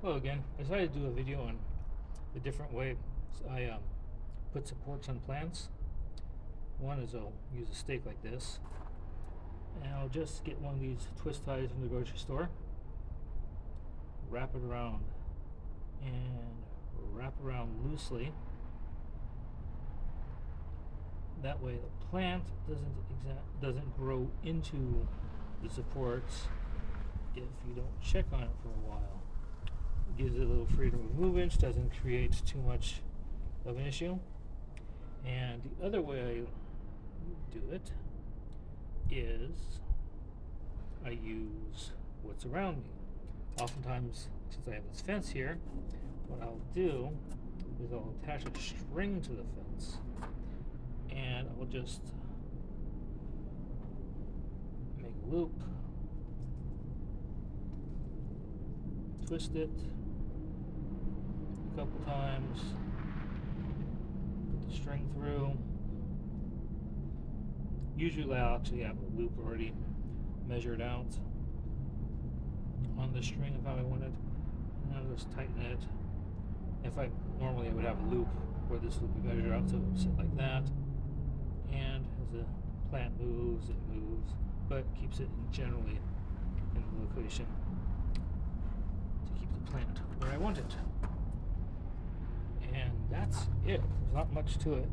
Hello again. I decided to do a video on the different way I put supports on plants. One is I'll use a stake like this, and I'll just get one of these twist ties from the grocery store, wrap it around, and wrap around loosely. That way the plant doesn't grow into the supports if you don't check on it for a while. It gives it a little freedom of movement, doesn't create too much of an issue. And the other way I do it is I use what's around me. Oftentimes, since I have this fence here, what I'll do is I'll attach a string to the fence, and I'll just make a loop, twist it a couple times, put the string through. Usually I'll actually have a loop already measured out on the string of how I want it, and I'll just tighten it. Normally I would have a loop where this would be measured out, so it would sit like that, and as the plant moves, it moves, but keeps it generally in the location to keep the plant where I want it. And that's it. There's not much to it.